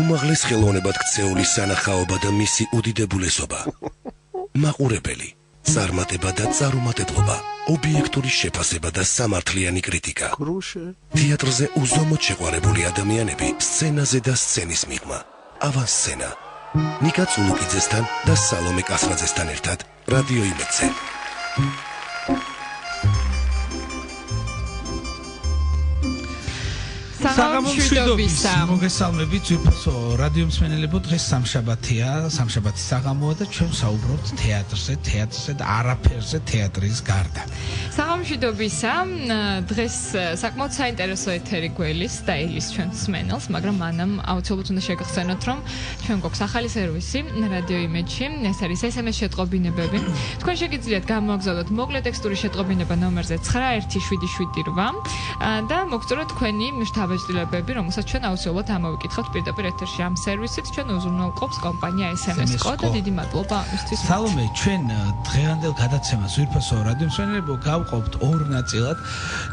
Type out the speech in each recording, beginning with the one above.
უმაღლეს ხელოვნებად ქცეული სანახაობა და მისი უდიდებულესობა. მაყურებელი, წარმატება და წარუმატებლობა, ობიექტური შეფასება და სამართლიანი კრიტიკა. თეატრზე უზომოდ შეყვარებული ადამიანები, სცენაზე და სცენის მიღმა. ავანსცენა. ნიკა წულუკიძესთან და სალომე კასრაძესთან ერთად რადიო იმედზე. საღამოშვიდობისა მოგესალმებით ძვირფასო რადიო მსმენელებო, დღეს სამშაბათია, სამშაბათის საღამოა და ჩვენ საუბრობთ თეატრზე და არაფერზე თეატრის გარდა. საღამოშვიდობისა, დღეს საკმაოდ საინტერესო ეთერი გველის და ელის ჩვენ მსმენელს, მაგრამ მანამ აუცილებლად უნდა შეგახსენოთ, რომ ჩვენ გვაქვს ახალი სერვისი რადიო იმედში, ეს არის SMS შეტყობინებები. თქვენ შეგიძლიათ გამოგზავნოთ მოკლე ტექსტური შეტყობინება ნომერზე 91778 და მოგწუროთ თქვენი შთაბეჭდილებები, რომელსაც ჩვენ აუცილებლად ამოვიკითხავთ პირდაპირ ეთერში ამ სერვისით. ჩვენ უზრუნველყოფს კომპანია SMS კო და დიდი მადლობა ამისთვის. სალომე, ჩვენ დღევანდელ გადაცემას ძვირფასო რადიო მსმენელებო გავყოფთ ორ ნაწილად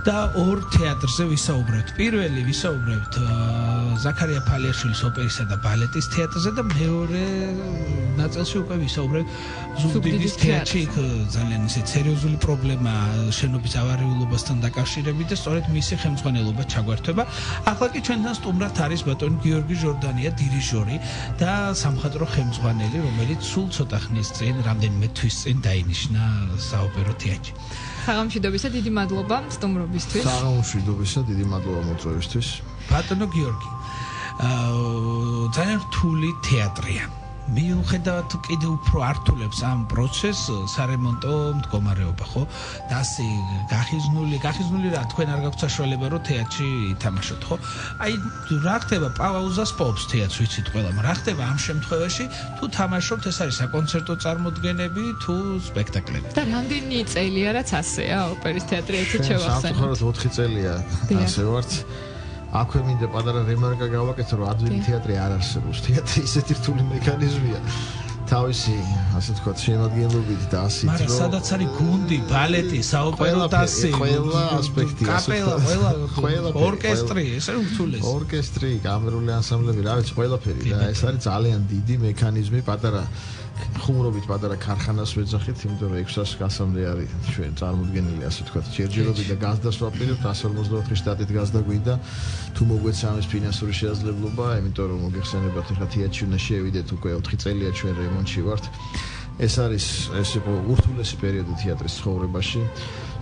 და ორ თეატრზე ვისაუბრებთ. პირველი ვისაუბრებთ ზაქარია ფალიაშვილის ოპერისა და ბალეტის თეატრზე და მეორე ნაწილში უკვე ვისაუბრებთ ზუგდიდის თეატრში. ძალიან ისე სერიოზული პრობლემა შენობის ავარიულობასთან დაკავშირებით და სწორედ მისი ხელმძღვანელობა ჩაგვერთვება. ახლა კი ჩვენთან სტუმრად არის ბატონი გიორგი ჟორდანია, დირიჟორი და სამხატვრო ხელმძღვანელი, რომელიც სულ ცოტა ხნის წინ, რამდენიმე თვის წინ დაინიშნა საოპერო თეატრში. საღამოშვიდობისა, დიდი მადლობა სტუმრობისთვის. საღამოშვიდობისა, დიდი მადლობა მოწვევისთვის. ბატონო გიორგი, ძალიან რთული თეატრია. მიუხედავად კიდე უფრო ართულებს ამ პროცესს სარემონტო მდგომარეობა, ხო? და ასე გახიზნული რა, თქვენ არ გაქვთ საშუალება რომ თეატრში ითამაშოთ, ხო? აი რა ხდება, პაუზას პოპს თეატრს ვიცით ყველა, მაგრამ რა ხდება ამ შემთხვევაში, თუ თამაშობთ, ეს არის საკონცერტო წარმოდგენები თუ სპექტაკლები. და რამდენი წელია რაც ასეა ოპერის თეატრი, ეცეთ შევახსენოთ. სამწუხაროდ 4 წელია ასე ვართ. აქვე მინდა პატარა რემარკა გავაკეთო, რომ ადვილი თეატრი არ არსებობს. თეატრი ისეთი რთული მექანიზმია. თავისი, ასე ვთქვათ, შემადგენლობით და ასით, რომ მაგრამ სადაც არის გუნდი, ბალეტი, საოპერო დასი, ყველა ასპექტი, კაპელა, ყველა ორკესტრი, ესე რთულეს. ორკესტრი, კამერული ანსამბლები, რა ვიცი, ყველაფერი და ეს არის ძალიან დიდი მექანიზმი, პატარა ხუმრობით პატარა ქარხანას ვეძახით, იმიტომ რომ 600 გასამდე არის ჩვენ წარმოდგენილი, ასე ვთქვათ, ჯერჯერობით და გაზდას ვაპირებთ 154 შტატით გაზდა გვინდა. თუ მოგვეცა ამის ფინანსური შესაძლებლობა, იმიტომ რომ მოგეხსენებათ, ახლა თეატრში უნდა შევიდეთ, უკვე 4 წელია ჩვენ რემონტში ვართ. ეს არის ეს იყო ურთულესი პერიოდი თეატრის ცხოვრებაში.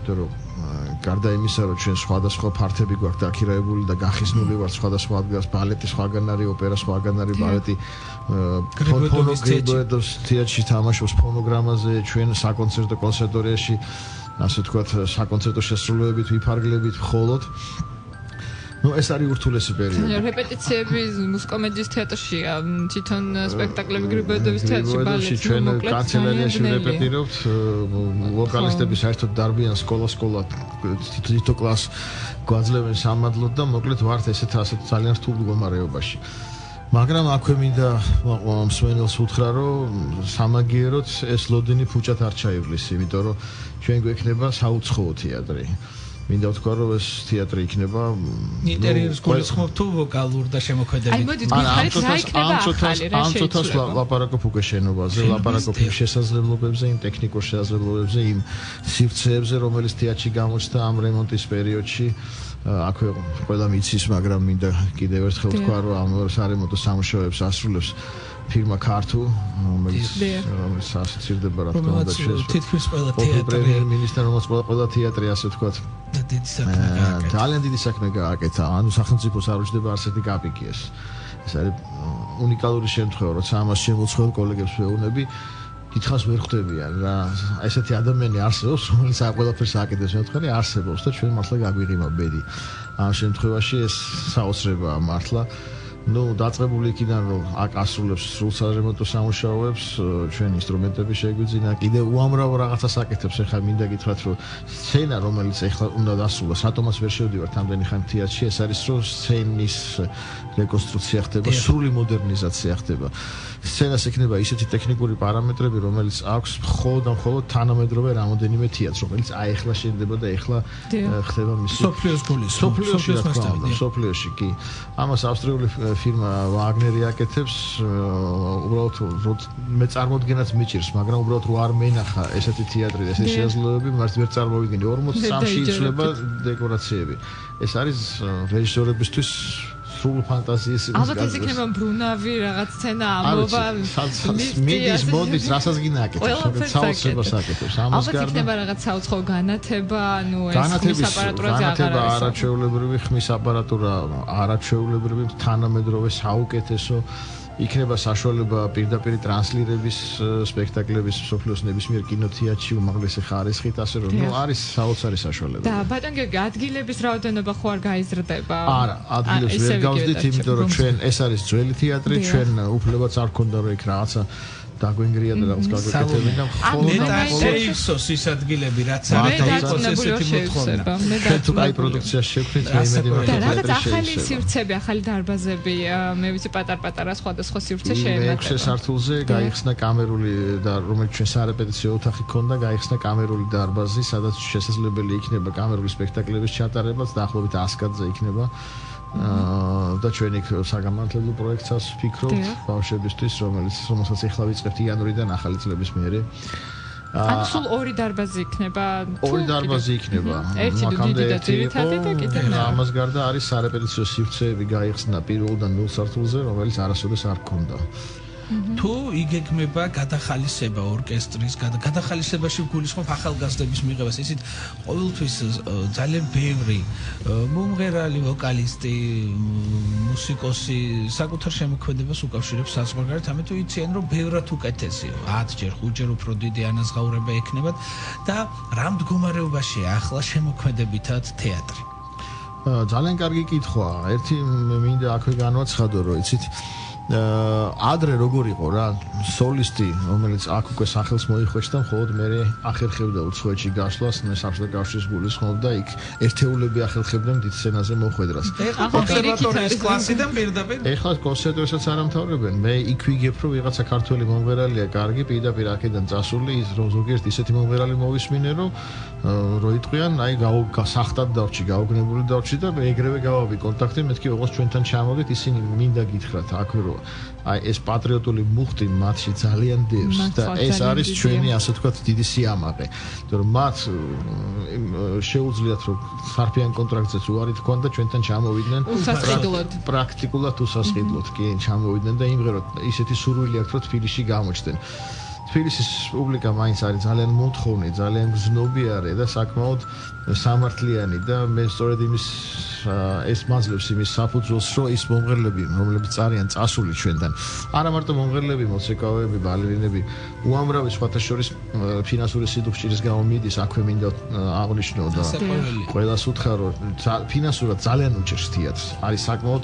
რომ გარდა იმისა, რომ ჩვენ სხვადასხვა ფართები გვაქვს დაქირავებული და გახიზნული ვართ სხვადასხვა ადგილას, ბალეტი სხვაგან არის, ოპერა სხვაგან არის, ბალეტი გრიგოროვის თეატრში თამაშობს ფონოგრამაზე, ჩვენ საკონცერტო კონსერვატორიაში, ასე ვთქვათ, საკონცერტო შესრულებებით ვიფარგლებით მხოლოდ. ეს არის ურთულესი პერიოდი. რეპეტიციები მუსიკომედიის თეატრშია, თვითონ სპექტაკლები გრიგოროვის თეატრში, ბალეტი. ჩვენ კანცელარიაში რეპეტირებთ, ვოკალისტები საერთოდ დარბიან სკოლა, თითო კლას გვაძლევენ სამადლოდ და მოკლედ ვართ ესეთ ძალიან რთულ მდგომარეობაში. მაგრამ აქვე მინდა მსმენელს უთხრა, რომ სამაგიეროდ ეს ლოდინი ფუჭად არ ჩაივლის, იმიტომ რომ ჩვენ გვექნება საუცხოო თეატრი. მინდა ვთქვა, რომ ეს თეატრი იქნება ინტერიერის გულისხმობ თუ ვოკალურ და შემოქმედებით. აი მოდით მიხარით რა იქნება ახალი, რა შეიძლება. ლაპარაკობ უკვე შენობაზე, ლაპარაკობ შესაძლებლობებზე, იმ ტექნიკურ შესაძლებლობებზე, იმ სივრცეებზე, რომელიც თეატრში გამოჩნდა ამ რემონტის პერიოდში. აქვე ყველა მიცის, მაგრამ მინდა კიდევ ერთხელ ვთქვა, რომ ამ სარემონტო სამუშაოებს ასრულებს ფირმა ქართულ, რომელიც ასოცირდება რა თქმა უნდა თითქმის ყველა თეატრი, პრემიერ-მინისტრი, რომელიც ყველა თეატრი, ასე ვთქვათ, ძალიან დიდი საქმე გააკეთა. ანუ სახელმწიფოს არ უჩნდება არც ერთი კაპიკი ეს. ეს არის უნიკალური შემთხვევა, როცა ამას შემოწმენ კოლეგებს ვეუბნები, დიდხანს ვერ ხვდებიან რა. ესეთი ადამიანი არსებობს, რომელიც ამ ყველაფერს ააკეთებს, მე ვთქვი, არსებობს და ჩვენ მართლა გაგვიღიმა ბედი. ამ შემთხვევაში ეს საოცრებაა მართლა. დაწყებული იქიდან რომ აქ ასრულებს სრულ სარემონტო სამუშაოებს, ჩვენ ინსტრუმენტები შეგვიძინა, კიდე უამრავ რაღაცას აკეთებს. ახლა მინდა გითხრათ, რომ სცენა, რომელიც ახლა უნდა დასრულოს, რატომაც ვერ შევდივართ ამდენი ხანი თეატრში, ეს არის რომ სცენის რეკონსტრუქცია ხდება, სრული მოდერნიზაცია ხდება. სცენას ექნება ისეთი ტექნიკური პარამეტრები, რომელიც აქვს მხოლოდ თანამედროვე რამოდენიმე თეატრს, რომელიც ახლა შენდება და ახლა ხდება მისი სოფლიოს გულისხმობ. სოფლიოში კი. ამას ავსტრიული ფირმა ვაგნერი აკეთებს, უბრალოდ მე წარმოდგენაც მიჭირს, მაგრამ უბრალოდ რო არ მენახა ესეთი თეატრი და ესეთი შესაძლებლობები, მას ვერ წარმოვიდგინე 43-ში იცვლება დეკორაციები. ეს არის რეჟისორებისთვის სრულ ფანტაზიის ალბათ ეს იქნება ბრუნავი რაღაც სცენა ამბობა მიდის მოდის რასაც გინდა აკეთებს საოცრებას აკეთებს ამას გარდა ალბათ იქნება რაღაც საუცხო განათება ანუ ეს განათება არაჩვეულებრივი ხმის აპარატურა არაჩვეულებრივი თანამედროვე საუკეთესო იქნება საშუალება პირდაპირ ტრანსლირების სპექტაკლების სოფლიოს ნებისმიერ კინოთეატრში უმაღლესი ხარისხით ასე რომ ნუ არის საოცარი საშუალება და ბატონ გიორგი ადგილების რაოდენობა ხო არ გაიზრდება არა ადგილებს ვერ გავზდით იმიტომ რომ ჩვენ ეს არის ძველი თეატრი ჩვენ უფლებაც არ ქონდა რომ იქ რაღაცა დაგვენგრია და რაღაც გაგვეკეთებინა და მეტაქსეიფსოს ის ადგილები რაც არის ესეთი მოთხოვნა ჩვენ თუ კაი პროდუქცია შევქმნით მე იმედი მაქვს და რაღაც ახალი სივრცეები ახალი დარბაზები მე ვიცი პატარ-პატარა სხვადასხვა სივრცე შეემატება 6 სართულზე გაიხსნა კამერული და რომელიც ჩვენ სარეპეტიციო ოთახი ქონდა გაიხსნა კამერული დარბაზი სადაც შესაძლებელი იქნება კამერული სპექტაკლების ჩატარებაც დაახლოებით 100 კადრზე იქნება და ჩვენ იქ საგამართლებლო პროექტს ვფიქრობთ ბავშვებისთვის რომელსაც ეხლა ვიწყებთ იანვრიდან ახალი წლების მერე ანუ სულ ორი დარბაზი იქნება ორი დარბაზი იქნება მაქამდე ერთიერთადი და კიდე ამას გარდა არის სარეპეტიციო სივრცეები გაიხსნა პირველიდან 0 სართულზე რომელიც არასოდეს არ ქონდა თუ იგეგმება გადახალისება ორკესტრის გადახალისებაში გულისხმობ ახალგაზრდების მიღებას ისიც ყოველთვის ძალიან ბევრი მომღერალი ვოკალისტი მუსიკოსი საკუთარ შემოქმედებას უკავშირებს საზღვარგარეთ ამიტომ იციან რომ ბევრად უკეთესია 10 ჯერ 5 ჯერ უფრო დიდი ანაზღაურება ექნებათ და რა მდგომარეობაშია ახლა შემოქმედებითად თეატრი ძალიან კარგი კითხვაა ერთი მინდა აქვე განვაცხადო რომ იცით ადრე როგორ იყო რა სოლისტი რომელიც აქ უკვე სახელს მოიხვეჭდა მხოლოდ მე ახერხებდა უცხოეთში გასვლას საბჭოთა კავშირის გულისხმობდა იქ ერთეულები ახერხებდნენ დიდ სცენაზე მოხვედრას კონსერვატორიის კლასიდან პირდაპირ ეხლა კონსერვატორიასაც არ ამთავრებენ მე იქ ვიგებ რომ ვიღაცა ქართველი მომღერალია კარგი პირდაპირ აქედან წასული ის რომ ზოგიერთ ისეთი მომღერალი მოვისმინე რომ როიტყვიან აი გასახტად დავრჩი გაუგნებული დავრჩი და მე ეგრევე გავავი კონტაქტი მეთქი როგორც ჩვენთან ჩამოდით ისინი მინდა გითხრათ აქვე რომ აი ეს პატრიოტული მუხტი მათში ძალიან დევს და ეს არის ჩვენი ასე ვთქვათ დიდი სიამაყე იმიტომ რომ მათ შეუძლიათ რომ სარფიან კონტრაქტზეც უარი თქვან და ჩვენთან ჩამოვიდნენ პრაქტიკულად უსასყიდლოდ კი ჩამოვიდნენ და იმღეროთ ისეთი სურვილი აქვს რომ თბილისში გამოჩნდნენ თბილისის პუბლიკა მაინც არის ძალიან მოთხოვნი, ძალიან გზნობიარე და საკმაოდ სამართლიანი და მე სწორედ იმის ეს მაძლევს იმის საფუძველს, რომ ის მომღერლები, რომლებიც არიან წასული ჩვენთან, არა მარტო მომღერლები, მოცეკვავეები, ბალერინები, უამრავი სხვათა შორის ფინანსური სიდუხჭირის გამო მიდის, აქვე მინდა აღნიშნო და ყველას უთხრა, რომ ფინანსურად ძალიან უჭირს თეატრს. არის საკმაოდ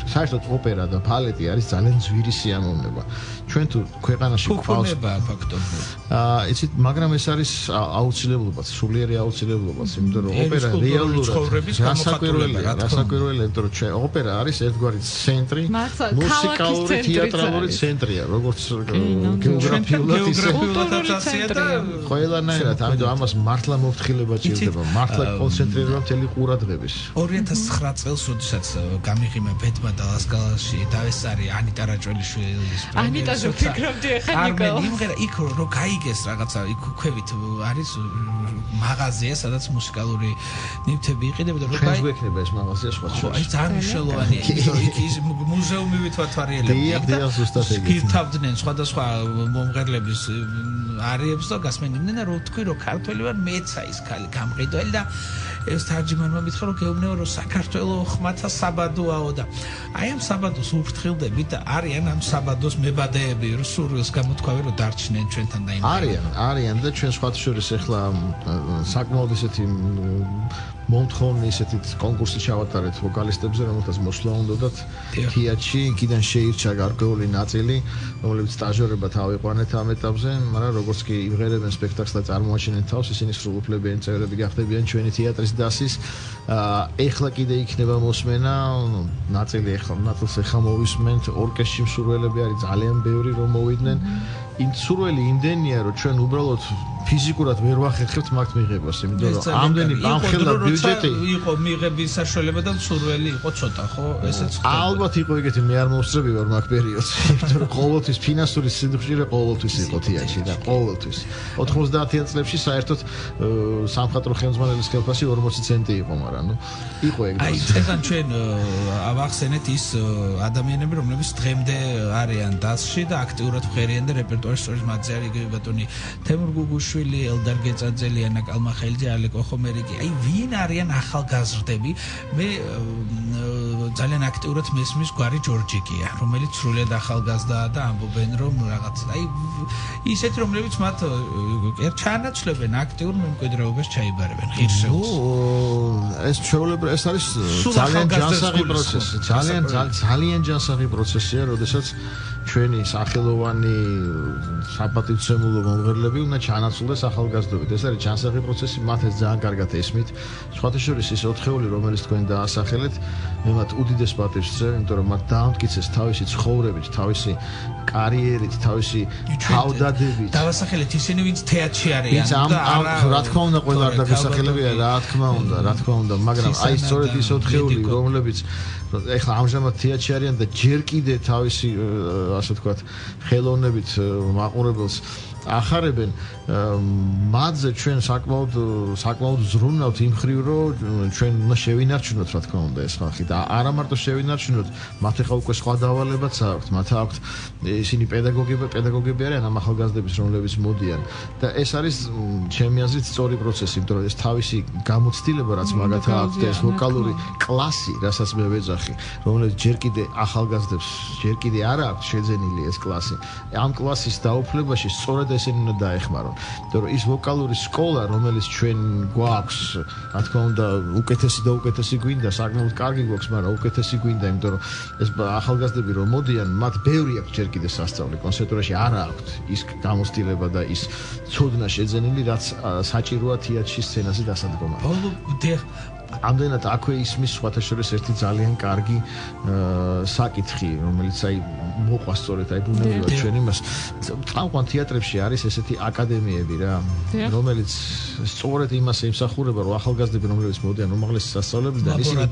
საერთოდ ოპერა და ბალეტი არის ძალიან ძვირი სიამოვნება. ჩვენ თუ ქვეყანაში გვყავს ფაქტორი. იცით, მაგრამ ეს არის აუცილებლობაც, სულიერი აუცილებლობაც, იმიტომ რომ ოპერა რეალურად გასაკვირველია, იმიტომ რომ ჩვენ ოპერა არის ერთგვარი ცენტრი, მუსიკალური თეატრალური ცენტრია, როგორც გეოგრაფიულად ისე და ყველანაირად, ამიტომ ამას მართლა მოფრთხილება ჭირდება, მართლა კონცენტრირება მთელი ყურადღების. 2009 წელს, როდესაც გამიღიმა ბედმა და ლასკალაში დავესწარი ანიტა რაჭველიშვილის ანიტა ვფიქრობდი ახლა ნიკო იმღერა იქ რომ გაიგეს რაღაცა იქ ქვევით არის მაღაზია სადაც მუსიკალური ნივთები იყიდებოდა რომ გაიგეს გვექნება ეს მაღაზია სხვა აი ძალიან მნიშვნელოვანია იმიტომ იქ ის მუზეუმი თვათვარიელები და გირთავდნენ სხვადასხვა მომღერლების არიებს და გასმენდნენ რომ თქვი რომ ქართველი ვარ მეც ის ქალი გამყიდველი და ეს თარჯიმანმა მითხრა რომ გეუბნეო რომ საქართველოს ხმათა საბადოაო და აი ამ საბადოს უფრთხილდებით და არიან ამ საბადოს მებადეები რომ სურვილს გამოთქვავენ რომ დარჩნენ ჩვენთან და იმ არიან და ჩვენ სხვათა შორის ახლა საკმაოდ ისეთი მომთხოვნი ისეთი კონკურსი ჩავატარეთ ვოკალისტებზე რომელთაც მოსვლა უნდათ თეატრში იქიდან შეირჩა გარკვეული ნაწილი რომლებიც სტაჟიორებად ავიყვანეთ ამ ეტაპზე მაგრამ როგორც კი იმღერებენ სპექტაკლს და წარმოაჩენენ თავს ისინი სრულუფლებიანი წევრები გახდებიან ჩვენი თეატრის დასის ეხლა კიდე იქნება მოსმენა ნაწილი ეხლა მოვისმენთ ორკესტრში მსურველები არის ძალიან ბევრი რომ მოვიდნენ იმ სურველი იმდენია რომ ჩვენ უბრალოდ ფიზიკურად ვერ ვახერხებთ მაგ მიღებას, იმიტომ რომ ამდენი ამხელა ბიუჯეტი იყო მიღების საშუალება და მსურველი იყო ცოტა, ხო? ესეც ალბათ იყო ეგეთი, მე არ მოუსწრები ვარ მაგ პერიოდში, იმიტომ რომ ყოველთვის ფინანსური სიძულვე ყოველთვის იყო თეატრში და ყოველთვის 90-იან წლებში საერთოდ სამხატვრო ხელმძღვანელის ხელფასი 40 ცენტი იყო, მაგრამ ნუ იყო ეგ. აი, წეგან ჩვენ ავახსენეთ ის ადამიანები, რომლებიც დღემდე არიან დასში და აქტიურად ვღერიან და რეპერტუარის სწორედ მათზე არის ბატონი თემურ გუგუშვილი, ელდარ გეწაძელი, ანა კალმახელიძე, ალეკო ხომერიკი. აი, ვინ არიან ახალგაზრდები? მე ძალიან აქტიურად მესმის გვარი ჯორჯიკია, რომელიც სრულიად ახალგაზრდაა და ამბობენ რომ რაღაც აი ისეთი რომლებიც მათ ჩაანაცვლებენ აქტიურ მემკვიდრეობას ჩაიბარებენ ღირსეულს. ეს ჩვეულებრივ ეს არის ძალიან ჯანსაღი პროცესი, ძალიან ჯანსაღი პროცესია, როდესაც ჩვენი სახელოვანი საპატივცემულო მომღერლები უნდა ჩაანაცვლდეს ახალგაზრდობით. ეს არის ჯანსაღი პროცესი, მათ ეს ძალიან კარგად ესმით. სხვათა შორის ის 4-ეული, რომელიც თქვენ დაასახელეთ, მე მათ უდიდეს პატივს ვცემ, იმიტომ რომ მათ დაამტკიცეს თავისი ცხოვრებით, თავისი კარიერით, თავისი თავდადებით. დავასახელეთ ისინი, ვინც თეატრში არიან და რა თქმა უნდა, ყველა არ დაგასახელებია, რა თქმა უნდა, მაგრამ აი სწორედ ის 4-ეული, რომლებიც ეხლა ამჟამად თეატრში არიან და ჯერ კიდე თავისი ასე ვთქვათ, ხელოვნებით მაყურებელს ახარებენ, მათზე ჩვენ საკმაოდ ზრუნავთ იმ ხრივ, რომ ჩვენ უნდა შევინარჩუნოთ, რა თქმა უნდა, ეს ხალხი და არა მარტო შევინარჩუნოთ, მათ ახლა უკვე სხვა დავალებაც აქვთ, მათ აქვთ ისინი პედაგოგები არიან ამ ახალგაზრდების, რომლებიც მოდიან და ეს არის ჩემი აზრით სწორი პროცესი, იმიტომ რომ ეს თავისი გამოცდილება, რაც მაგათ აქვთ, ეს ვოკალური კლასი, რასაც მე ვეძახი, რომელიც ჯერ კიდე ახალგაზრდებს ჯერ კიდე არ აქვს შეძენილი ეს კლასი. ამ კლასის დაუფლებაში სწორედ ესენი უნდა დაეხმარონ. იმიტომ რომ ის ვოკალური სკოლა, რომელიც ჩვენ გვაქვს, რა თქმა უნდა, უკეთესი და უკეთესი გვინდა, საკმაოდ კარგი გვაქვს, მაგრამ უკეთესი გვინდა, იმიტომ რომ ეს ახალგაზრდები რომ მოდიან, მათ ბევრი აქვს ჯერ კიდე სასწავლი, კონსერვატორიაში არ აქვს ის გამოცდილება და ის ცოდნა შეძენილი, რაც საჭიროა თეატრში სცენაზე დასადგომა. ამდენად აქვე ისმის სხვათა შორის ერთი ძალიან კარგი საკითხი, რომელიც აი მოყვა სწორედ აი ბუნებრივად ჩვენ იმას წამყვან თეატრებში არის ესეთი აკადემიები რა, რომელიც სწორედ იმას ემსახურება, რომ ახალგაზრდები, რომლებიც მოდიან უმაღლესი სასწავლებელიდან, ისინი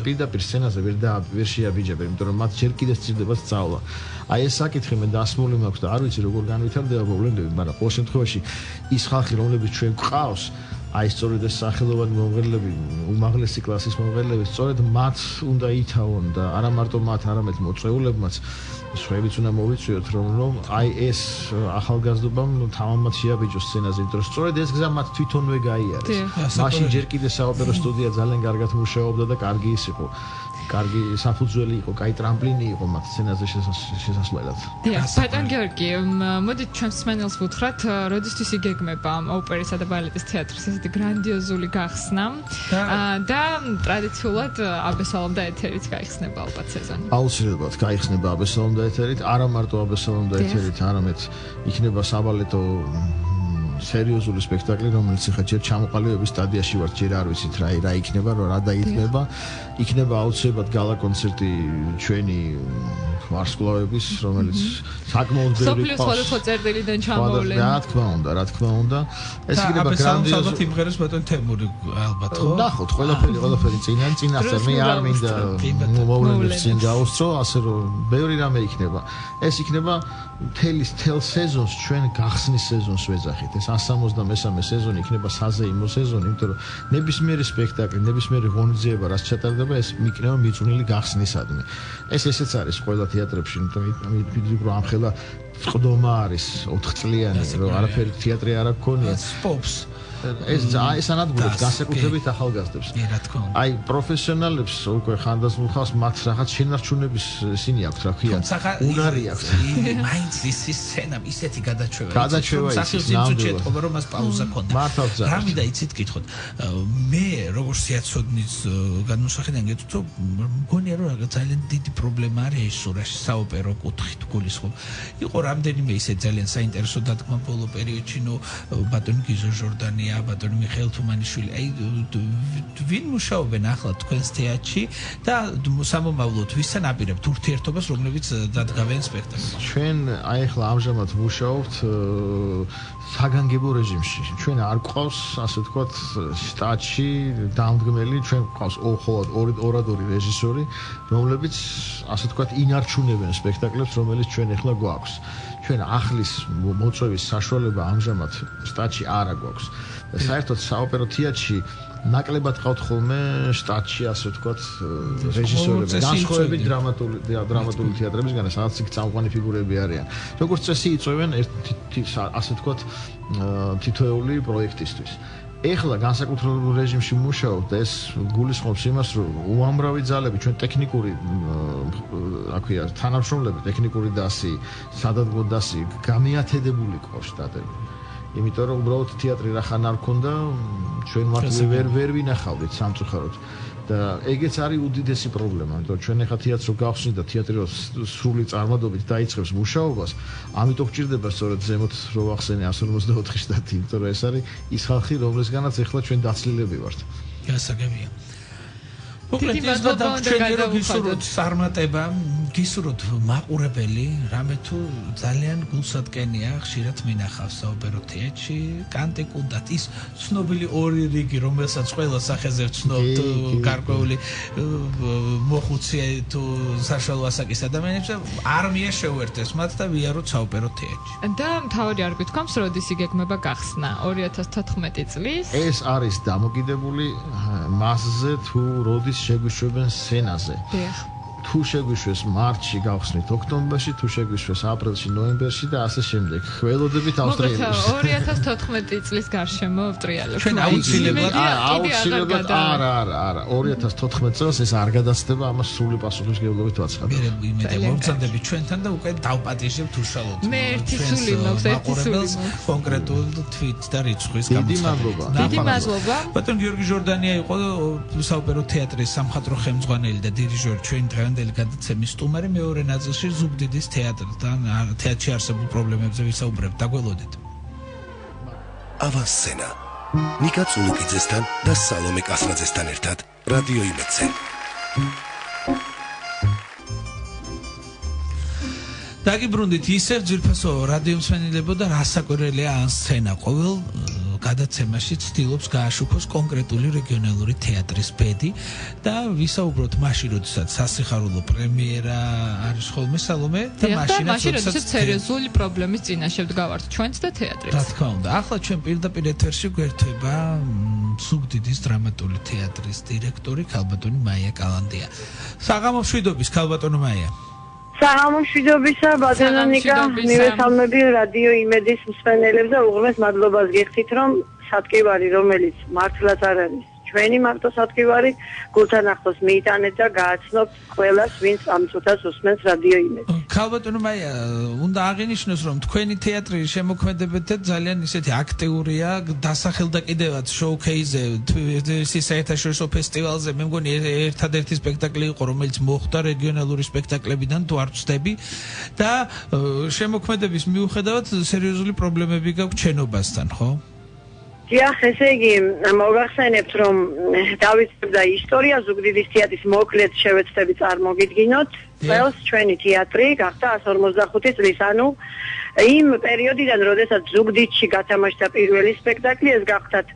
პირდაპირ სცენაზე ვერ შეაბიჯებენ, იმიტომ რომ მათ ჯერ კიდევ სჭირდება სწავლა. აი ეს საკითხი მე დასმული მაქვს და არ ვიცი როგორ განვითარდება პრობლემები, მაგრამ ყოველ შემთხვევაში ის ხალხი, რომლებიც ჩვენ გვყავს, აი სწორედ ეს სახელოვანი მომღერლები, უმაღლესი კლასის მომღერლები, სწორედ მათ უნდა ითავონ და არა მარტო მათ, არამედ მოწვეულებმაც სხვაებიც უნდა მოვიწვიოთ, რომ აი ეს ახალგაზრდობამ თამამად შეაბიჯოს სცენაზე, იმიტომ რომ სწორედ ეს გზა მათ თვითონვე გაიარეს. მაშინ ჯერ კიდე საოპერო სტუდია ძალიან კარგად მუშაობდა და კარგი ის იყო. კარგი საფუძველი იყო, კაი ტრამპლინი იყო მათ სცენაზე შესასვლელად. დიახ, ბატონ გიორგი, მოდით ჩვენს მსმენელს ვუთხრათ, როდისთვის იგეგმება ამ ოპერისა და ბალეტის თეატრის ესეთი გრანდიოზული გახსნა და ტრადიციულად აბესალომ და ეთერით გაიხსნება ალბათ სეზონი. აუცილებლად გაიხსნება აბესალომ და ეთერით, არა მარტო აბესალომ და ეთერით, არამედ იქნება საბალეტო სერიოზული სპექტაკლი, რომელიც ხა ჯერ ჩამოყალიბების სტადიაში ვარ, ჯერ არ ვიცით რა იქნება, რა დაიწყება. იქნება აუცილებლად გალა კონცერტი ჩვენი ვარსკვლავების, რომელიც საკმაოდ ბევრი სოფლის სხვადასხვა წერტილიდან ჩამოვლენ. რა თქმა უნდა. ეს იქნება გრანდიოზული. იმღეროს ბატონ თემური ალბათ ხო? ნახოთ, ყველაფერი წინასწარ მე არ მინდა მოვლენებს წინ გავუსწრო, ასე რომ ბევრი რამე იქნება. ეს იქნება მთელ სეზონს ჩვენ გახსნის სეზონს ვეძახით. ეს 163 სეზონი იქნება საზეიმო სეზონი, იმიტომ რომ ნებისმიერი სპექტაკლი, ნებისმიერი ღონისძიება, რაც ჩატარდება, ეს იქნება მიწვნილი გახსნისადმი. ეს ესეც არის ყველა თეატრებში, იმიტომ რომ ამხელა წვდომა არის 4 წლიანი, რომ არაფერი თეატრი არ აქონია. სპობს ეს ანადგურებს განსაკუთრებით ახალგაზრდებს. რა თქმა უნდა. აი პროფესიონალებს უკვე ხანდაზმულ ხალხს მათ რაღაც შენარჩუნების ისინი აქვს, რა ქვია, უნარი აქვს. მაინც ის სცენა ისეთი გადაჩვევა. ის ნამდვილად რომ მას პაუზა ქონდა. რა მინდა იცით გითხოთ. მე როგორც სიაცოდნის განმსახედან გეტყვით, მგონია რომ ძალიან დიდი პრობლემა არის ეს სურაში საოპერო კუთხით გულისხმობ. იყო რამდენიმე ისე ძალიან საინტერესო დადგმა ბოლო პერიოდში, ბატონი გიზო ჟორდანია, ბატონი მიხეილ თუმანიშვილი. აი ვინ მუშაობენ ახლა თქვენს თეატრში და სამომავლოდ ვისთან აპირებთ ურთიერთობას, რომლებიც დადგავენ სპექტაკლს? ჩვენ აი ახლა ამჟამად ვმუშაობთ საგანგებო რეჟიმში. ჩვენ არ გვყავს, ასე ვთქვათ, შტატში დამდგმელი, ჩვენ გვყავს ორადორი რეჟისორი, რომლებიც, ასე ვთქვათ, ინარჩუნებენ სპექტაკლებს, რომელიც ჩვენ ახლა გვაქვს. ჩვენ ახლის მოწვევის საშუალება ამჟამად შტატში არ გვაქვს. და საერთოდ საოპერო თეატრში ნაკლებად ყავთ ხოლმე შტატში, ასე ვთქვათ, რეჟისორები, განსხვავებით დრამატული თეატრებისგან, სადაც იქ წამყვანი ფიგურები არიან. როგორც წესი იწვევენ ასე ვთქვათ, თითოეული პროექტისთვის. ეხლა განსაკუთრებულ რეჟიმში მუშაობ და ეს გულისხმობს იმას, რომ უამრავი ძალები, ჩვენ ტექნიკური, აქვია, თანამშრომლები, ტექნიკური დასი, სადადგმო დასი, გამეათედებული ყავს შტატები. იმიტომ რომ უბრალოდ თეატრი რახან არ ქონდა, ჩვენ მათ ვერ ვინახავდით სამწუხაროდ. და ეგეც არის უდიდესი პრობლემა, იმიტომ რომ ჩვენ ახლა თეატრს რო გავხსნით და თეატრი რო სრული წარმადობით დაიწყებს მუშაობას, ამიტომ გჭირდება სწორედ ზემოთ რო ვახსენე 154 შტატი, იმიტომ რომ ეს არის ის ხალხი, რომლისგანაც ახლა ჩვენ დაცლილები ვართ. გასაგებია. მოკლედ ის ჩვენ რო გისურვოთ წარმატება, გისურვოთ მაყურებელი, რამე თუ ძალიან გულსატკენია, ხშირად მინახავს საოპერო თეატრში, კანტიკუნდათ ის ცნობილი ორი რიგი, რომელსაც ყველა სახეზე ვცნობთ, გარკვეული მოხუცი თუ საშუალო ასაკის ადამიანებს, არ მიეშევერთეს მათ და ვიაროთ საოპერო თეატრში. და მთავარი არ გითქვამს, როდის იგეგმება გახსნა 2014 წლის? ეს არის დამოკიდებული მასზე თუ როდის შეგვიშვებენ სცენაზე. თუ შეგვიშვეს მარტში გავხსნით ოქტომბერში, თუ შეგვიშვეს აპრილში, ნოემბერში და ასე შემდეგ. ხველოდებით ავსტრიელებს. 2014 წლის გარშემო ტრიალებს. ჩვენ აუცილებლად არა, 2014 წელს ეს არ გადაცდება, ამას სრული პასუხისმგებლობით ვაცხადებ. მე მომწადები ჩვენთან და უკვე დავპატიჟებთ უშუალოდ. მე ერთი სული მაქვს, ერთი სული მაქვს. კონკრეტულ თვით და რიცხვის დიდი მადლობა. დიდი მადლობა. ბატონ გიორგი ჟორდანია იყო საოპერო თეატრის სამხატვრო ხელმძღვანელი და დირიჟორი ჩვენ დღევანდელი გადაცემის სტუმარი. მეორე ნაწილში ზუგდიდის თეატრთან თეატრში არსებულ პრობლემებზე ვისაუბრებთ. დაგველოდეთ. ავანსცენა ნიკა წულუკიძესთან და სალომე კასრაძესთან ერთად რადიო იმედზე. დაგიბრუნდით ისევ ძვირფასო რადიო მსმენელებო და რასაკვირველია ან სცენა ყოველ გადაცემაში ცდილობს გააშუქოს კონკრეტული რეგიონალური თეატრის ბედი და ვისაუბროთ მაშინ, როდესაც სასიხარულო პრემიერა არის ხოლმე სალომე და მაშინ როდესაც სერიოზული პრობლემის წინაშე ვდგავართ ჩვენც და თეატრიც. რა თქმა უნდა, ახლა ჩვენ პირდაპირ ეთერში გვერდება ზუგდიდის დრამატული თეატრის დირექტორი ქალბატონი მაია კალანდია. საღამომშვიდობის ქალბატონო მაია. საღამომშვიდობისა ბატონო ნიკა, მივესალმები რადიო იმედის მსმენელებს და უღრმეს მადლობას გიხდით, რომ სატკივარი, რომელიც მართლაც არ არის ჩვენი მარტო სატკივარი, გულთან ახლოს მიიტანეთ და გააცნობთ ყველას, ვინც ამ წუთას უსმენს რადიო იმედს. ქალბატონო მაია, უნდა აღინიშნოს, რომ თქვენი თეატრი შემოქმედებითად ძალიან ისეთი აქტიურია, დასახელდა კიდევაც შოუქეიზზე, საერთაშორისო ფესტივალზე, მე მგონი ერთადერთი სპექტაკლი იყო, რომელიც მოხვდა რეგიონალური სპექტაკლებიდან, თუ არ ვცდები და შემოქმედების მიუხედავად სერიოზული პრობლემები გაქვთ შენობასთან, ხო? დიახ, ესე იგი, მოგახსენებთ, რომ დავიწყებდა ისტორია ზუგდიდის თეატრის მოკლედ შევეცდები წარმოგიდგინოთ. წელს ჩვენი თეატრი გახდა 155 წლის, ანუ იმ პერიოდიდან, როდესაც ზუგდიდში გათამაშდა პირველი სპექტაკლი, ეს გახდათ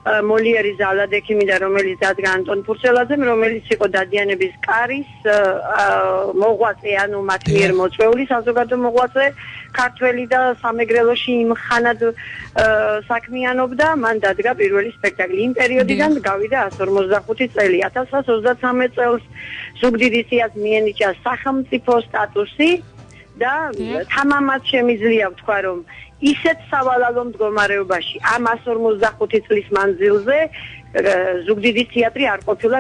მოლიერის ზალა დექიმიდა, რომელიც დადგა ანტონ ფურცელაძემ, რომელიც იყო დადიანების კარის მოღვაწე, ანუ მათ მიერ მოწვეული საზოგადო მოღვაწე, ქართველი და სამეგრელოში იმხანად საქმიანობდა, მან დადგა პირველი სპექტაკლი. იმ პერიოდიდან გავიდა 155 წელი. 1133 წელს ზუგდიდის თეატრს მიენიჭა სახელმწიფო სტატუსი და თამამად შემიძლია ვთქვა, რომ ისეთ სავალალო მდგომარეობაში ამ 155 წლის მანძილზე ზუგდიდის თეატრი არ ყოფილა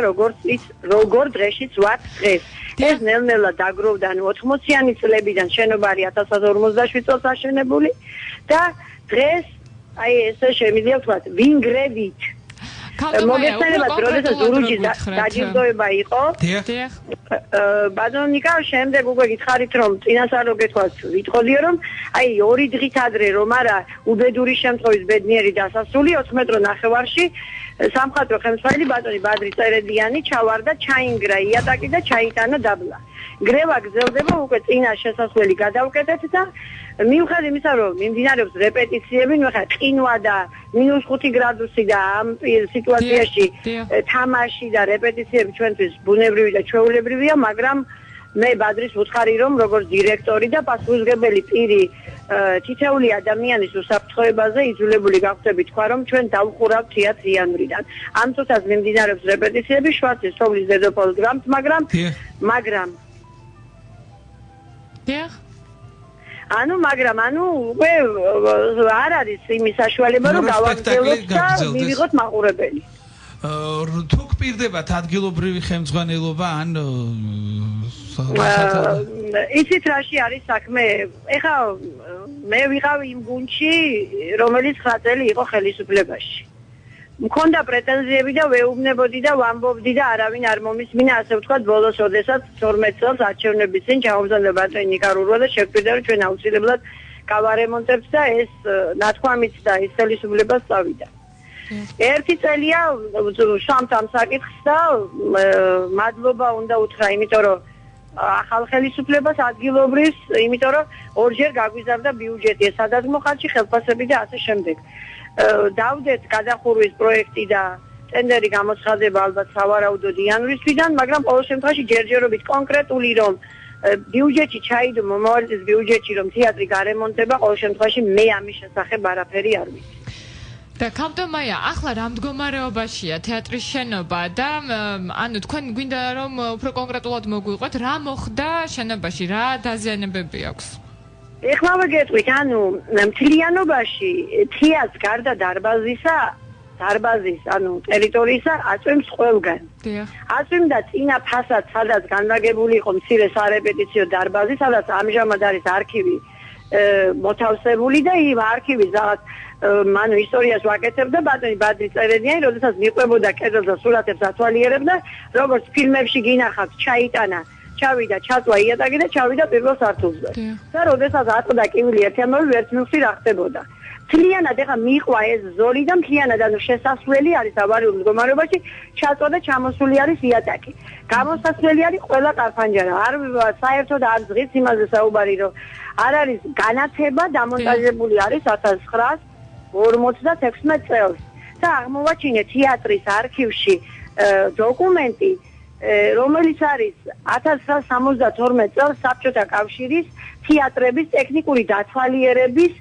როგორ დღეშიც ვართ დღეს. ეს ნელ-ნელა დაგროვდა 80-იანი წლებიდან, შენობა არის 1947 წელს აშენებული და დღეს აი ესე შემიძლია ვთქვათ ვინგრევით. მოგესალმებით, როდესაც ურუჯის დაჯილდოება იყო. დიახ. ბატონიკა, შემდეგ უკვე გითხარით, რომ წინასწარ რო გეთქვათ, ვიტყოდიო, რომ აი 2 დღით ადრე რომ არა უბედური შემთხვევის ბედნიერი დასასრული 4 მეტრო ნახევარში სამხატვრო ხელმძღვანელი ბატონი ბადრი წერედიანი ჩავარდა, ჩაინგრა იატაკი და ჩაიტანა დაბლა. გრევა გრძელდება უკვე წინა შესასვლელი გადავკეტეთ და მიუხედავად იმისა, რომ მიმდინარეობს რეპეტიციები, ნახეთ, ყინვა და -5 გრადუსი და ამ სიტუაციაში თამაში და რეპეტიციები ჩვენთვის ბუნებრივი და ჩვეულებრივია, მაგრამ მე ბადრის ვუცხარი, რომ როგორც დირექტორი და პასუხისმგებელი პირი თითეული ადამიანის უსაფრთხოებაზე იძულებული გავხდები თქვა, რომ ჩვენ დავხურავთ თეატრ იანვრიდან. ამ წუთას მიმდინარეობს რეპეტიციები შვაცის სოფლის დედოფალ გრამთ, მაგრამ ანუ უკვე არ არის იმის საშუალება, რომ გავაგრძელოთ და მივიღოთ მაყურებელი. თუ გპირდებათ ადგილობრივი ხელმძღვანელობა ან იცით რაში არის საქმე? ეხლა მე ვიყავ იმ გუნდში, რომელიც 9 წელი იყო ხელისუფლებაში. მქონდა პრეტენზიები და ვეუბნებოდი და ვამბობდი და არავინ არ მომისმინა, ასე ვთქვათ, ბოლოს ოდესაც 12 წელს არჩევნების წინ ჩამოვზარდა ბატონი ნიკარურვა და შეგვიდა, რომ ჩვენ აუცილებლად გავარემონტებთ და ეს ნათქვამიც და ის ხელისუფლებას წავიდა. ერთი წელია შამთ ამ საკითხს და მადლობა უნდა უთხრა, იმიტომ რომ ახალ ხელისუფლებას ადგილობრივს, იმიტომ რომ ორჯერ გაგვიზარდა ბიუჯეტი, სადაზმო ხარჯი, ხელფასები და ასე შემდეგ. დავდეთ გადახურვის პროექტი და ტენდერი გამოცხადება ალბათ სავარაუდოდ იანვრის თვიდან, მაგრამ ყოველ შემთხვევაში ჯერჯერობით კონკრეტული რომ ბიუჯეტი ჩაიდო მომავალი წლის ბიუჯეტში რომ თეატრი გარემონტება, ყოველ შემთხვევაში მე ამის შესახებ არაფერი არ ვიცი. და კავტომაია, ახლა რა მდგომარეობაშია თეატრის შენობა და ანუ თქვენ გვინდა რომ უფრო კონკრეტულად მოგვიყვეთ, რა მოხდა შენობაში, რა დაზიანებები აქვს? ეხლა გეტყვით, ანუ მთლიანობაში თეატრს გარდა დარბაზის, ანუ ტერიტორიისა აწვიმს ყველგან. აწვიმდა წინა ფასად, სადაც განლაგებული იყო მცირე სარეპეტიციო დარბაზი, სადაც ამჟამად არის არქივი მოთავსებული და იმ არქივის რაღაც ანუ ისტორიას ვაკეთებდა ბატონი ბადრი წერედიანი, როდესაც მიყვებოდა კედელს და სურათებს ათვალიერებდა, როგორც ფილმებში გინახავთ, ჩაიტანა, ჩავიდა, ჩაწვა იატაკი და ჩავიდა პირველ სართულზე. და როდესაც ატყდა კივილი ერთიანობი, ვერც მიხსი რა ხდებოდა. მთლიანად ეხა მიყვა ეს ზოლი და მთლიანად ანუ შესასვლელი არის ავარიულ მდგომარეობაში, ჩაწვა და ჩამოსული არის იატაკი. გამოსასვლელი არის ყველა კარ-ფანჯარა. არ საერთოდ არ ზღიც იმაზე საუბარი, რომ არ არის განათება, დამონტაჟებული არის 1956 წელს. და აღმოვაჩინე თეატრის არქივში დოკუმენტი, რომელიც არის 1972 წელს საბჭოთა კავშირის თეატრების ტექნიკური დათვალიერების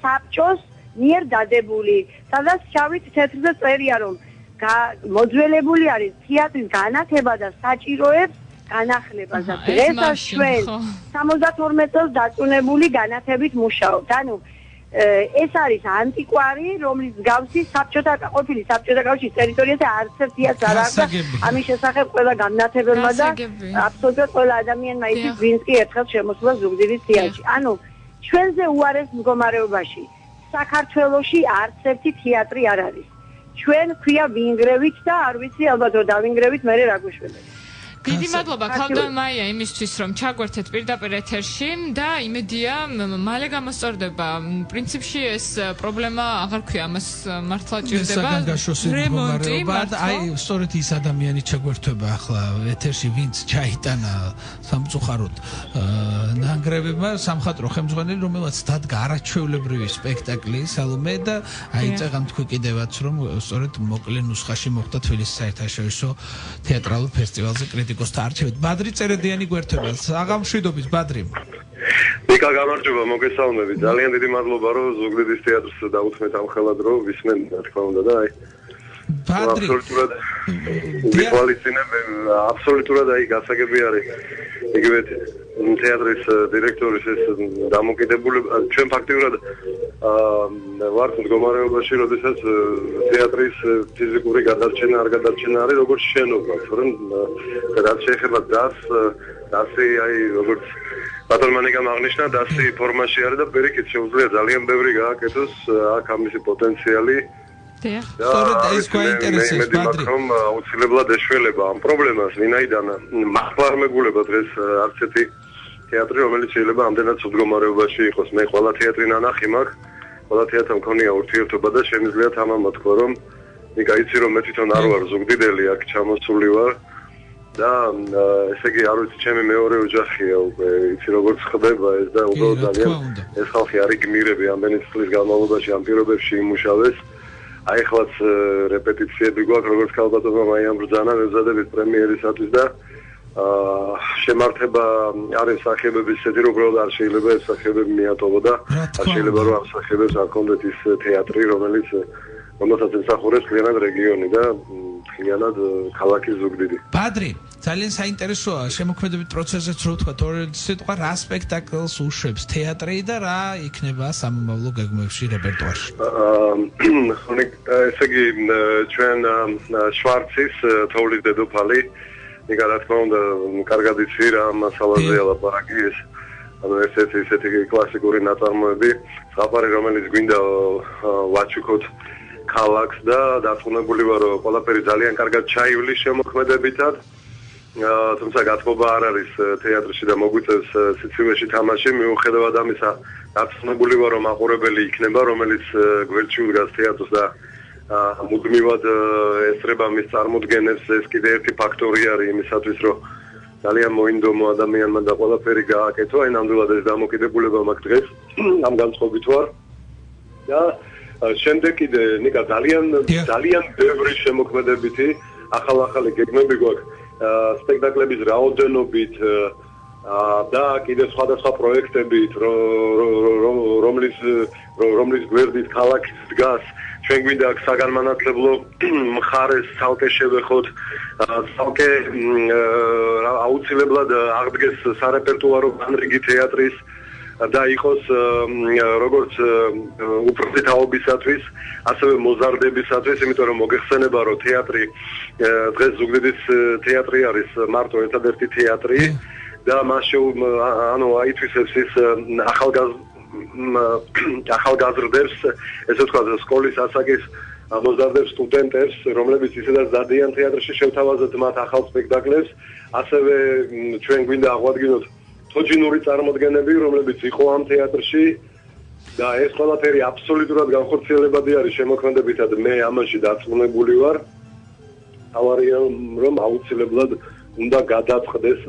საბჭოს მიერ დადებული, სადაც შავით თეთრზე წერია, რომ მოძველებული არის თეატრის განათება და საჭიროებს განახლებას და დღესაც ჩვენ 72 წელს დაწუნებული განათებით მუშაობთ. ანუ ეს არის ანტიკვარი, რომლის გავსი ყოფილი საბჭოთა კავშირის ტერიტორიაზე არც ერთ თეატრს არ აქვს. ამის შესახებ ყველა განათებელმა და აბსოლუტურად ყველა ადამიანმა იცის, ვინც კი ერთხელ შემოსულა ზუგდიდის თეატრში. ანუ ჩვენზე უარეს მდგომარეობაში საქართველოში არც ერთი თეატრი არ არის. ჩვენ ქვია ვინგრევით და არ ვიცი ალბათ რომ დავინგრევით მე რა გვეშველება. დიდი მადლობა კავტომაია იმისთვის რომ ჩაგვერთეთ პირდაპირ ეთერში და იმედია მალე გამოსწორდება. პრინციპში ეს პრობლემა აღარ ქვია, ამას მართლა ჭირდება რემონტი. აი სწორედ ის ადამიანი ჩაგვერთვება ახლა ეთერში, ვინც ჩაიტანა სამწუხაროდ ნანგრევებმა სამხატვრო ხელმძღვანელი, რომელსაც დადგა არაჩვეულებრივი სპექტაკლი სალომე და აი წეღან თქვი კიდევაც რომ სწორედ მოკლე ნუსხაში მოხდა თბილისის საერთაშორისო თეატრალურ ფესტივალზე კრიტიკოსთა არჩევით. ბადრი წერედიანი გვერდება. საღამშვიდობის ბადრი. ნიკა გამარჯობა, მოგესალმებით. ძალიან დიდი მადლობა რომ ზუგდიდის თეატრს დაუთმეთ ამ ხელად რომ ვისმენ, რა თქმა უნდა და აი ბადრი აბსოლუტურად ვიყვალიცინებ, აბსოლუტურად აი გასაგები არის იგივე თეატრის დირექტორის ეს დამოკიდებულება. ჩვენ ფაქტიურად ვართ მდგომარეობაში, როდესაც თეატრის ფიზიკური გადარჩენა არ გადარჩენა არის როგორც შენობა, რომ რაც შეეხება დასი აი როგორც ბატონმა ნიკამ აღნიშნა, დასი ფორმაში არის და პირიქით შეუძლია ძალიან ბევრი გააკეთოს, აქ ამისი პოტენციალი სწორედ ეს გვაინტერესებს ბადრი. რომ აუცილებლად ეშველება ამ პრობლემას, ვინაიდან მახმარმებულება დღეს არც ერთი თეატრი, რომელიც შეიძლება ამდენად ცუდ მდგომარეობაში იყოს. მე ყველა თეატრი ნანახი მაქვს, ყველა თეატრს მქონია ურთიერთობა და შემიძლია თამამად თქვა, რომ ნიკა იცი რომ მე თვითონ არ ვარ ზუგდიდელი, აქ ჩამოსული ვარ და ესე იგი არ ვიცი ჩემი მეორე ოჯახია უკვე, იცი როგორ ხდება ეს და უბრალოდ ძალიან ეს ხალხი არის გმირები ამდენი წლის განმავლობაში ამ პირობებში იმუშავეს. აი ახლაც რეპეტიციები გვაქვს როგორც ქალბატონმა მაიამ ბრძანა მეზადებით პრემიერისათვის და შემართება არის სახებების ისეთი რომ უბრალოდ არ შეიძლება ეს სახებები მიატოვო და არ შეიძლება რომ ამ სახებებს არ კონდეთ ის თეატრი რომელსაც ემსახურებს მთლიანად რეგიონი და მთლიანად ქალაქი ზუგდიდი. ბადრი, ძალიან საინტერესოა შემოქმედებით პროცესიც რო ვთქვა, ორი სიტყვა რა სპექტაკლს უშვებს თეატრი და რა იქნება სამომავლო გეგმებში რეპერტუარში. ესე იგი ჩვენ შვარცის თოვლის დედოფალი ნიკა რა თქმა უნდა კარგად იცი რა მასალაზეა ლაპარაკი ეს ანუ ესეთი კლასიკური ნაწარმოები ზღაპარი რომელიც გვინდა ვაჩუქოთ ქალაქს და დარწმუნებული ვარ რომ ყველაფერი ძალიან კარგად ჩაივლის შემოქმედებითად თუმცა გათხოვება არ არის თეატრში და მოგვიწევს სიცივეში თამაში მიუხედავად ამისა დარწმუნებული ვარ რომ მაყურებელი იქნება რომელიც გვერდში უდგას თეატრს და მუდმივად ესწრება მის წარმოდგენებს ეს კიდე ერთი ფაქტორი არის იმისათვის რომ ძალიან მოინდომო ადამიანმა და ყველაფერი გააკეთო აი ნამდვილად ეს დამოკიდებულება მაქვს დღეს ამ განწყობით ვარ და შემდეგ კიდე ნიკა ძალიან ბევრი შემოქმედებითი ახალი გეგმები გვაქვს სპექტაკლების რაოდენობით და კიდე სხვადასხვა პროექტებით რომლის გვერდით ქალაქი დგას ჩვენ გვინდა საგანმანათლებლო მხარეს ცალკე შევეხოთ ცალკე აუცილებლად აღდგეს სარეპერტუარო განრიგი თეატრის და იყოს როგორც უბრალოდ თაობისათვის, ასევე მოზარდებისათვის, იმიტომ რომ მოგეხსენება რომ თეატრი დღეს ზუგდიდის თეატრი არის მარტო ერთადერთი თეატრი და მას ანუ აითვისებს ის ახალგაზრდებს, ესე ვთქვათ, სკოლის ასაკის მოზარდებს სტუდენტებს, რომლებიც ისედაც დადიან თეატრში შევთავაზოთ მათ ახალ სპექტაკლებს, ასევე ჩვენ გვინდა აღვადგინოთ თოჯინური წარმოდგენები, რომლებიც იყო ამ თეატრში და ეს ყველაფერი აბსოლუტურად განხორციელებადი არის შემოქმედებითად. მე ამაში დარწმუნებული ვარ. თავარია რომ აუცილებლად უნდა გადაწყდეს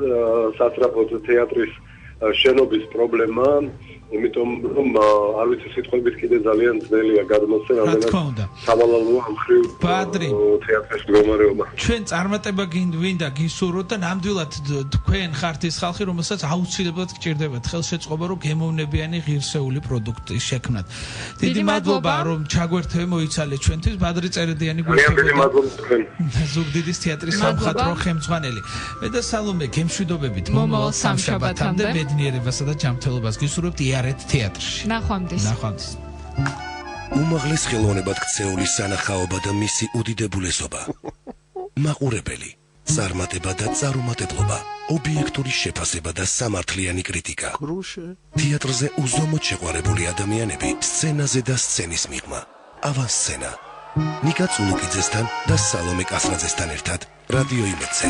სასწრაფოდ თეატრის შენობის პრობლემა, იმიტომ რომ არ ვიცი სიტყვებით კიდე ძალიან ძნელია გადმოსცენ ამდენად სავალალოა ამ ხრივ თეატრის მდგომარეობა. ჩვენ წარმატება გვინდა გისურვოთ და ნამდვილად თქვენ ხართ ის ხალხი, რომელსაც აუცილებლად გჭირდებათ ხელშეწყობა, რომ გემოვნებიანი ღირსეული პროდუქტი შექმნათ. დიდი მადლობა რომ ჩაგვერთვე მოიცალეთ ჩვენთვის ბადრი წერედიანი გვერდებოდა. ზუგდიდის თეატრის სამხატვრო ხელმძღვანელი. მე და სალომე გემშვიდობებით მომავალ სამშაბათამდე ბედნიერებასა და ჯანმრთელობას გისურვებთ თეატრში. ნახვამდის. უმაღლეს ხელოვნებად ქცეული სანახაობა და მისი უდიდებულესობა. მაყურებელი, წარმატება და წარუმატებლობა, ობიექტური შეფასება და სამართლიანი კრიტიკა. თეატრზე უზომოდ შეყვარებული ადამიანები, სცენაზე და სცენის მიღმა. ავანსცენა. ნიკა წულუკიძესთან და სალომე კასრაძესთან ერთად რადიო იმედზე.